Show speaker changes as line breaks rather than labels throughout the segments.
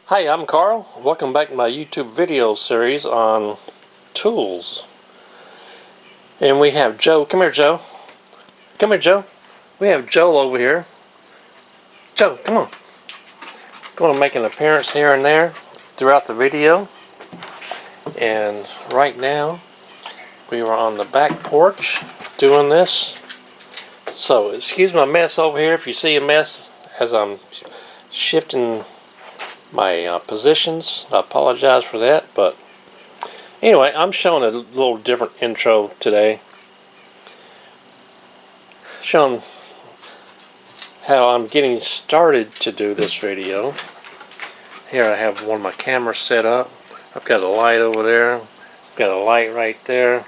Hi, I'm Carl. Welcome back to my YouTube video series on tools. And we have Joe. Come here, Joe. Come here, Joe. We have Joel over here. Joe, come on. Going to make an appearance here and there throughout the video. And right now, we are on the back porch doing this. So, excuse my mess over here if you see a mess as I'm shifting my positions. I apologize for that, but anyway, I'm showing a little different intro today, showing how I'm getting started to do this video. Here I have one of my cameras set up. I've got a light over there, I've got a light right there,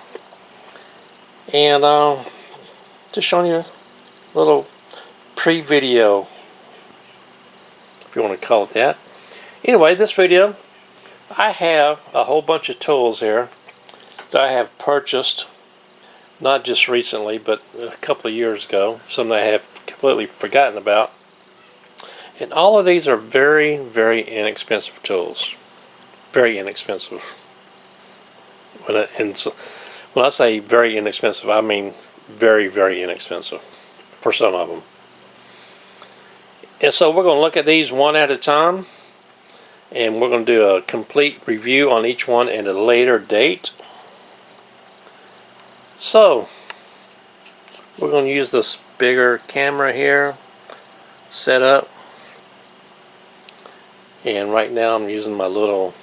and just showing you a little pre-video, if you want to call it that. Anyway, this video, I have a whole bunch of tools here that I have purchased, not just recently, but a couple of years ago. Some that I have completely forgotten about. And all of these are very, very inexpensive tools. Very inexpensive. When I say very inexpensive, I mean very, very inexpensive for some of them. And so we're going to look at these one at a time. And we're going to do a complete review on each one at a later date. So, we're going to use this bigger camera here, set up. And right now I'm using my little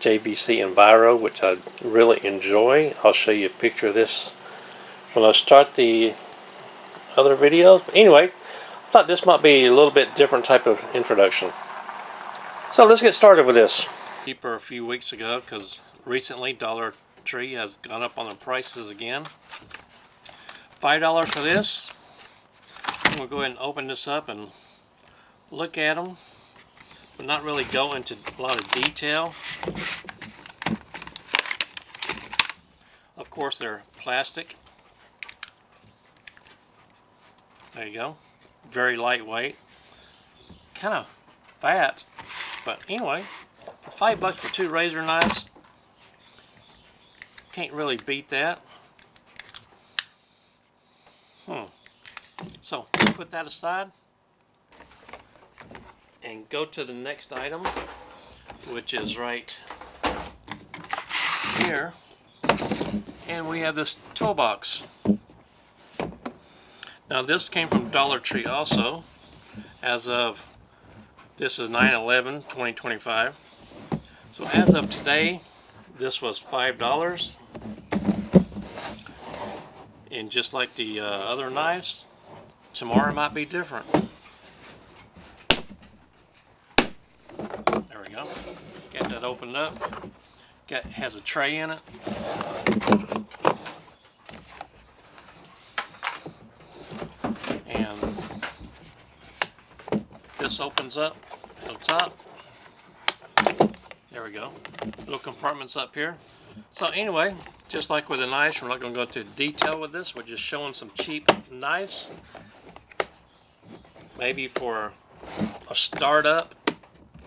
JVC Enviro, which I really enjoy. I'll show you a picture of this when I start the other videos. But anyway, I thought this might be a little bit different type of introduction. So let's get started with this. Cheaper a few weeks ago because recently Dollar Tree has gone up on the prices again. $5 for this. I'm going to go ahead and open this up and look at them, but not really go into a lot of detail. Of course, they're plastic. There you go. Very lightweight. Kind of fat. But anyway, for $5 for two razor knives, can't really beat that. So put that aside and go to the next item, which is right here. And we have this toolbox. Now this came from Dollar Tree also, as of this is 9/11/2025. So as of today, this was $5. And just like the other knives, tomorrow might be different. There we go. Got that opened up. Has a tray in it. And this opens up on top. There we go. Little compartments up here. So anyway, just like with the knives, we're not going to go into detail with this. We're just showing some cheap knives. Maybe for a startup,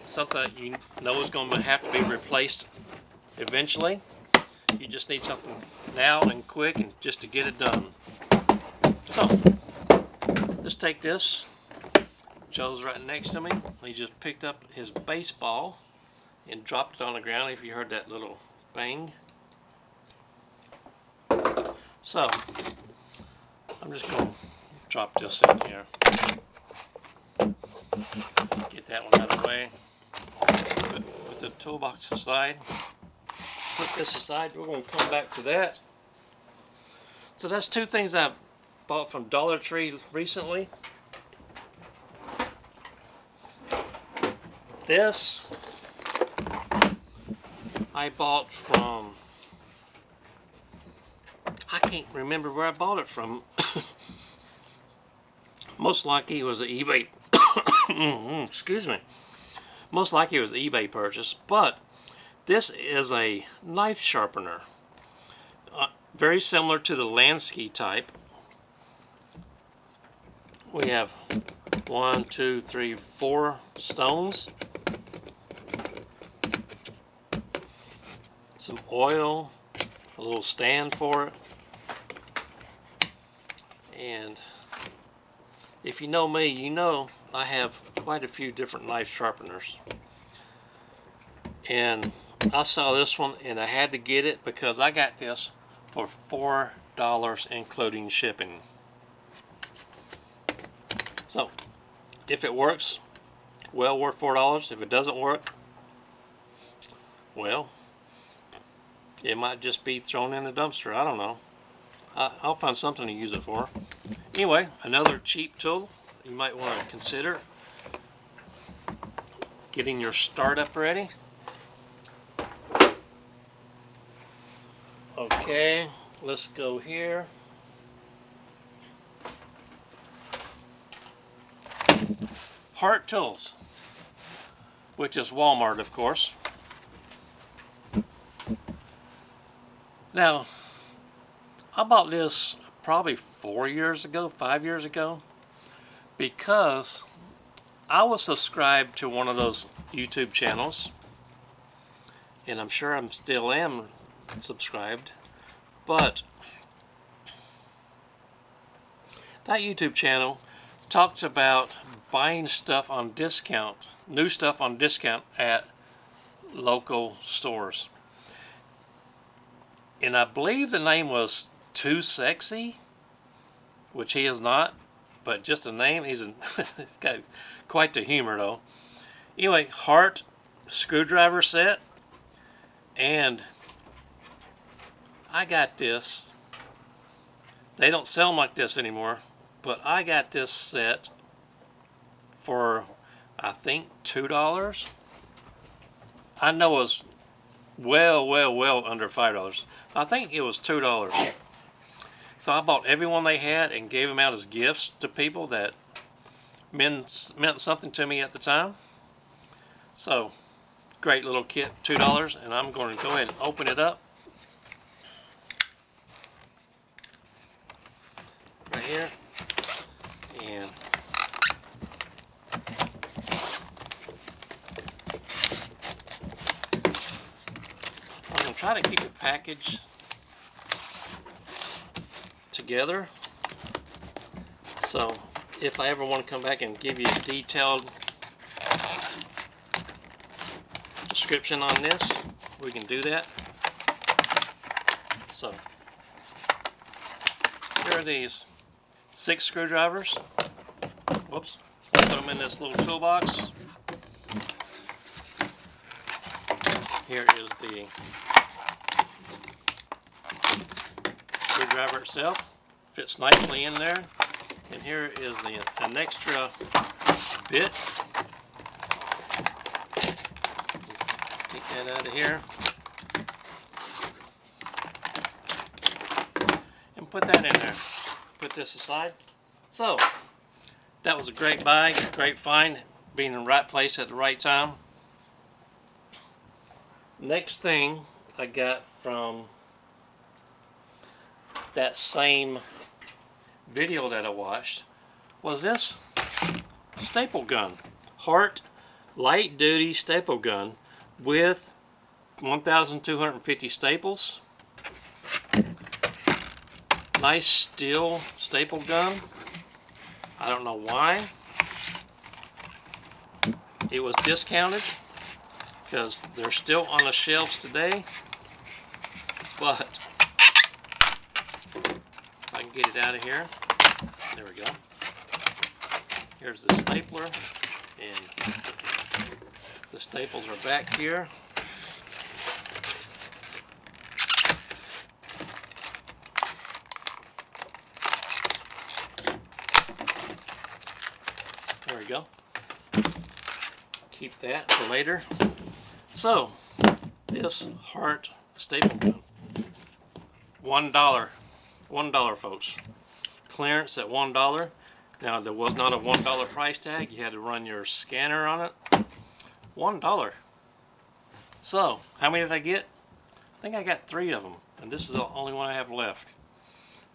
something that you know is going to have to be replaced eventually. You just need something now and quick and just to get it done. So, let's take this. Joe's right next to me. He just picked up his baseball and dropped it on the ground, if you heard that little bang. So, I'm just going to drop this in here. Get that one out of the way. Put the toolbox aside. Put this aside. We're going to come back to that. So that's two things I bought from Dollar Tree recently. This I bought from, I can't remember where I bought it from. Most likely it was an eBay excuse me. Most likely it was an eBay purchase, but this is a knife sharpener. Very similar to the Lansky type. We have 1, 2, 3, 4 stones. some oil, a little stand for it, and if you know me, you know I have quite a few different knife sharpeners. And I saw this one and I had to get it because I got this for $4 including shipping. So if it works, well worth $4. If it doesn't work, well, it might just be thrown in the dumpster. I don't know. I'll find something to use it for. Anyway, another cheap tool you might want to consider getting your startup ready. Okay, let's go here. Heart Tools, which is Walmart, of course. Now, I bought this probably 4 years ago, 5 years ago, because I was subscribed to one of those YouTube channels, and I'm sure I'm still am subscribed, but that YouTube channel talks about buying stuff on discount, new stuff on discount at local stores. And I believe the name was Too Sexy, which he is not, but just the name, he's got quite the humor though. Anyway, Hart screwdriver set, and I got this. They don't sell them like this anymore, but I got this set for I think $2. I know it was well under $5. I think it was $2. So I bought every one they had and gave them out as gifts to people that meant something to me at the time. So great little kit, $2, and I'm going to go ahead and open it up right here. And I'm going to try to keep the package together, so if I ever want to come back and give you a detailed description on this, we can do that. So here are these 6 screwdrivers. Whoops. Put them in this little toolbox. Here is the screwdriver itself. Fits nicely in there. And here is an extra bit. Take that out of here. And put that in there. Put this aside. So, that was a great buy, great find, being in the right place at the right time. Next thing I got from that same video that I watched was this staple gun. Hart light duty staple gun with 1,250 staples. Nice steel staple gun. I don't know why it was discounted, because they're still on the shelves today, but if I can get it out of here, there we go. Here's the stapler, and the staples are back here. There we go. Keep that for later. So, this Hart staple gun, $1. $1, folks. Clearance at $1. Now, there was not a $1 price tag. You had to run your scanner on it. $1. So, how many did I get? I think I got 3 of them, and this is the only one I have left,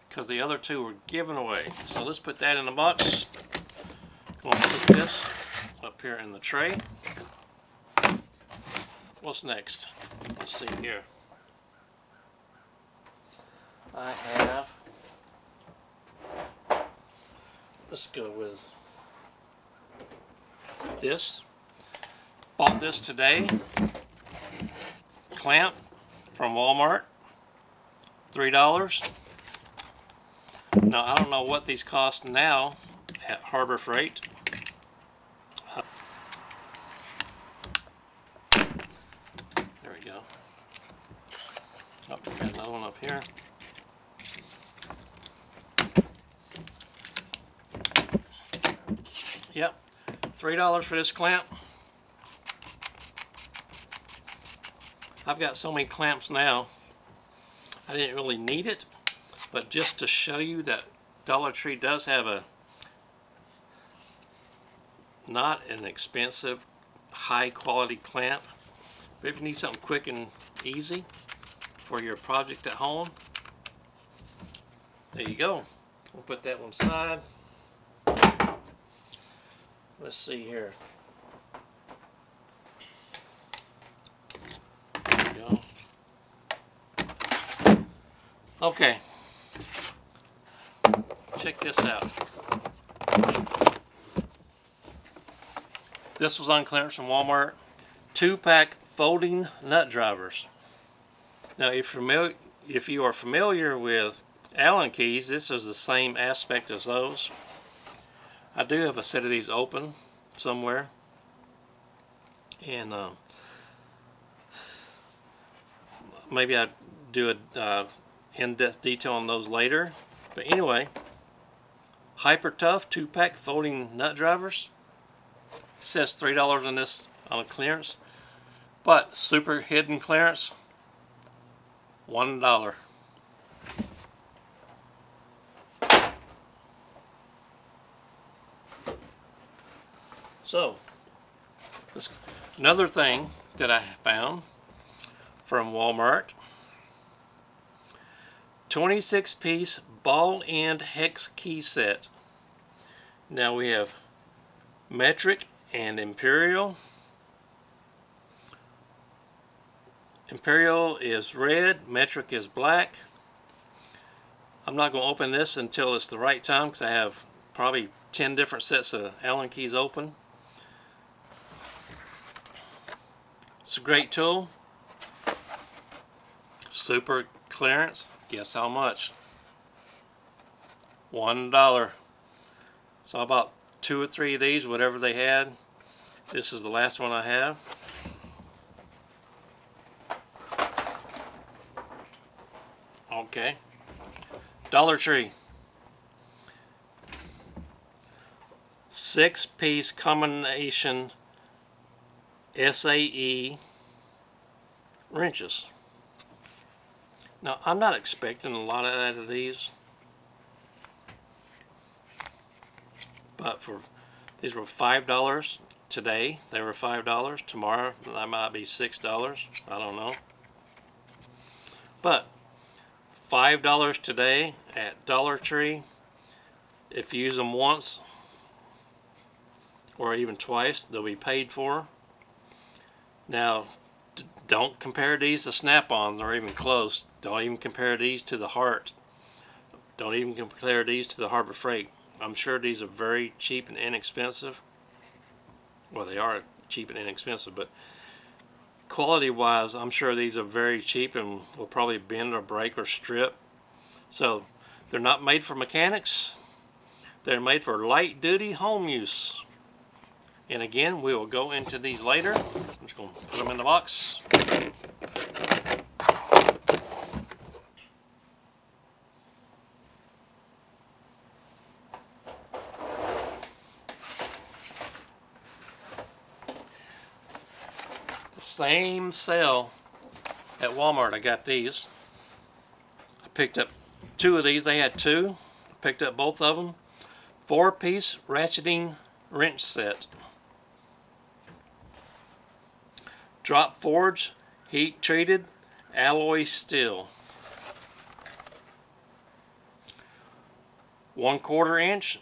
because the other 2 were given away. So let's put that in the box. Going to put this up here in the tray. What's next? Let's see here. I have, let's go with this. Bought this today. Clamp from Walmart, $3. Now I don't know what these cost now at Harbor Freight. There we go. Oh, we got another one up here. Yep, $3 for this clamp. I've got so many clamps now, I didn't really need it, but just to show you that Dollar Tree does have a not an expensive, high quality clamp. But if you need something quick and easy for your project at home, there you go. We'll put that one aside. Let's see here. There we go. Okay. Check this out. This was on clearance from Walmart. 2-pack folding nut drivers. Now, if you are familiar with Allen keys, this is the same aspect as those. I do have a set of these open somewhere, and maybe I'll do a in-depth detail on those later. But anyway, Hyper Tough 2-pack folding nut drivers. It says $3 on this on a clearance, but super hidden clearance, $1. So, another thing that I found from Walmart, 26-piece ball end hex key set. Now we have metric and imperial. Imperial is red, metric is black. I'm not going to open this until it's the right time because I have probably 10 different sets of Allen keys open. It's a great tool. Super clearance. Guess how much? $1. So I bought 2 or 3 of these, whatever they had. This is the last one I have. Okay. Dollar Tree. 6-piece combination SAE wrenches. Now, I'm not expecting a lot out of these, but these were $5 today. They were $5. Tomorrow, that might be $6. I don't know. But $5 today at Dollar Tree. If you use them once or even twice, they'll be paid for. Now, don't compare these to Snap-ons or even close. Don't even compare these to the Heart. Don't even compare these to the Harbor Freight. I'm sure these are very cheap and inexpensive. Well, they are cheap and inexpensive, but quality-wise, I'm sure these are very cheap and will probably bend or break or strip. So, they're not made for mechanics. They're made for light-duty home use. And again, we will go into these later. I'm just going to put them in the box. The same sale at Walmart. I got these. I picked up 2 of these. They had 2. I picked up both of them. 4-piece ratcheting wrench set. Drop forge, heat treated, alloy steel. 1/4 inch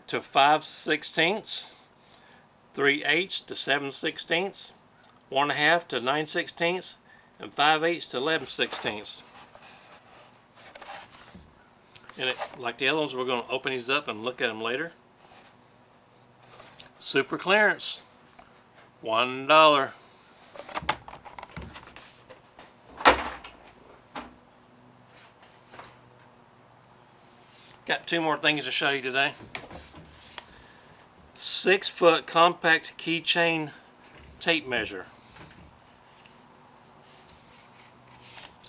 to 5/16, 3/8 to 7/16, 1/2 to 9/16, and 5/8 to 11/16. And like the other ones, we're going to open these up and look at them later. Super clearance, $1. Got two more things to show you today. 6-foot compact keychain tape measure.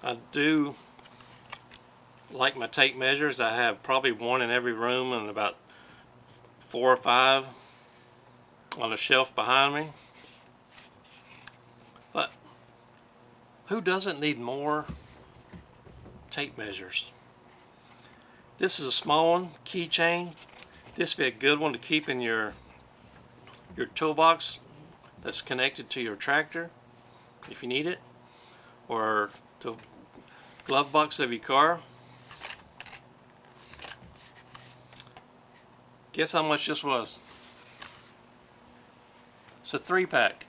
I do like my tape measures. I have probably one in every room and about 4 or 5 on a shelf behind me. But who doesn't need more tape measures? This is a small one, keychain. This would be a good one to keep in your toolbox that's connected to your tractor if you need it, or the glove box of your car. Guess how much this was? It's a 3-pack.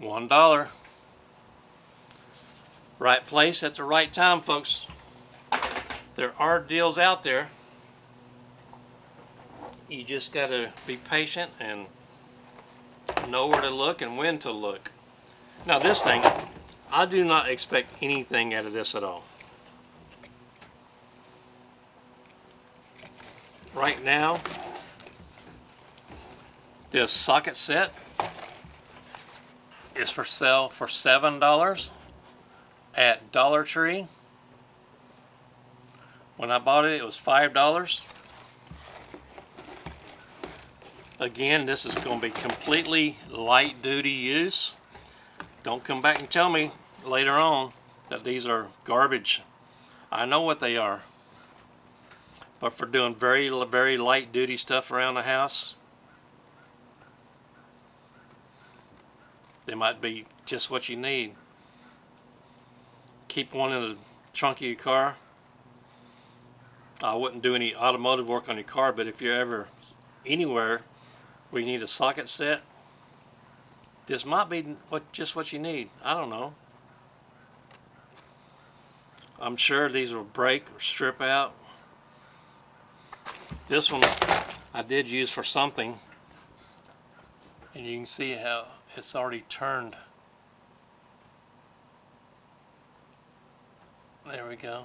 $1. Right place at the right time, folks. There are deals out there. You just got to be patient and know where to look and when to look. Now this thing, I do not expect anything out of this at all. Right now, this socket set is for sale for $7 at Dollar Tree. When I bought it, it was $5. Again, this is going to be completely light duty use. Don't come back and tell me later on that these are garbage. I know what they are. But for doing very light duty stuff around the house, they might be just what you need. Keep one in the trunk of your car. I wouldn't do any automotive work on your car, but if you're ever anywhere where you need a socket set, this might be just what you need. I don't know. I'm sure these will break or strip out. This one I did use for something, and you can see how it's already turned. There we go.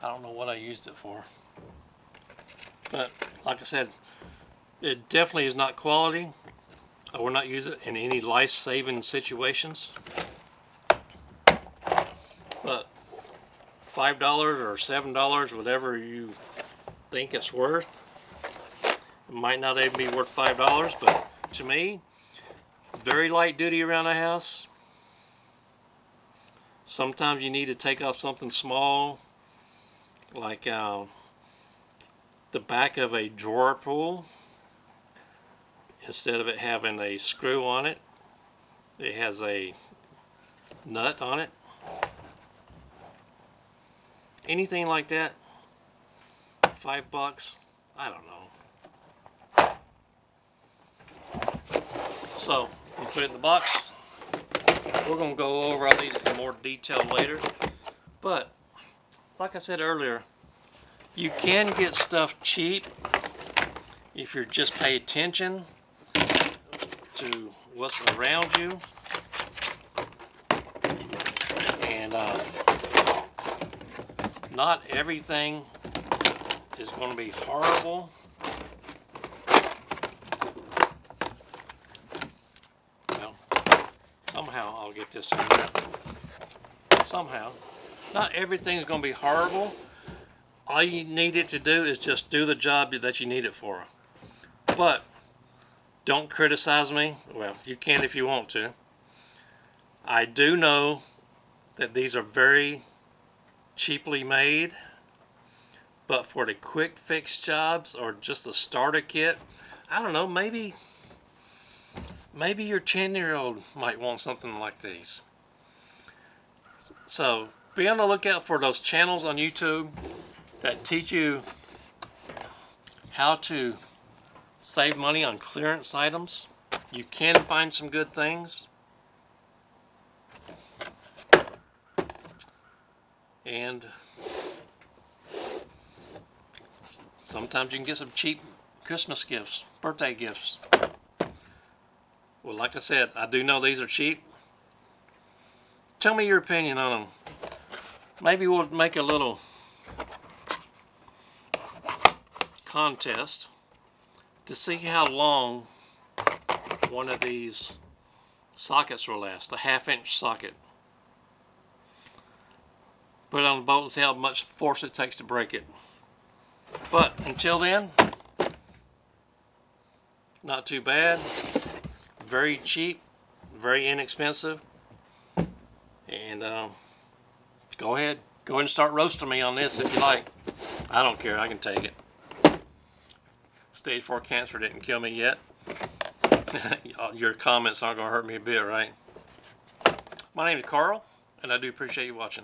I don't know what I used it for, but like I said, it definitely is not quality. I will not use it in any life-saving situations. But $5 or $7, whatever you think it's worth, it might not even be worth $5, but to me, very light duty around the house. Sometimes you need to take off something small, like the back of a drawer pull. Instead of it having a screw on it, it has a nut on it. Anything like that, $5, I don't know. So, you put it in the box. We're going to go over all these in more detail later. But, like I said earlier, you can get stuff cheap if you just pay attention to what's around you. And not everything is going to be horrible. Well, somehow I'll get this in there. Somehow. Not everything's going to be horrible. All you need it to do is just do the job that you need it for. But don't criticize me. Well, you can if you want to. I do know that these are very cheaply made, but for the quick fix jobs or just the starter kit, I don't know, maybe your 10-year-old might want something like these. So be on the lookout for those channels on YouTube that teach you how to save money on clearance items. You can find some good things. And sometimes you can get some cheap Christmas gifts, birthday gifts. Well, like I said, I do know these are cheap. Tell me your opinion on them. Maybe we'll make a little contest to see how long one of these sockets will last, the 1/2-inch socket. Put it on the bolt and see how much force it takes to break it. But until then, not too bad. Very cheap, very inexpensive. And go ahead and start roasting me on this if you like. I don't care, I can take it. Stage 4 cancer didn't kill me yet. Your comments aren't going to hurt me a bit, right? My name is Carl, and I do appreciate you watching.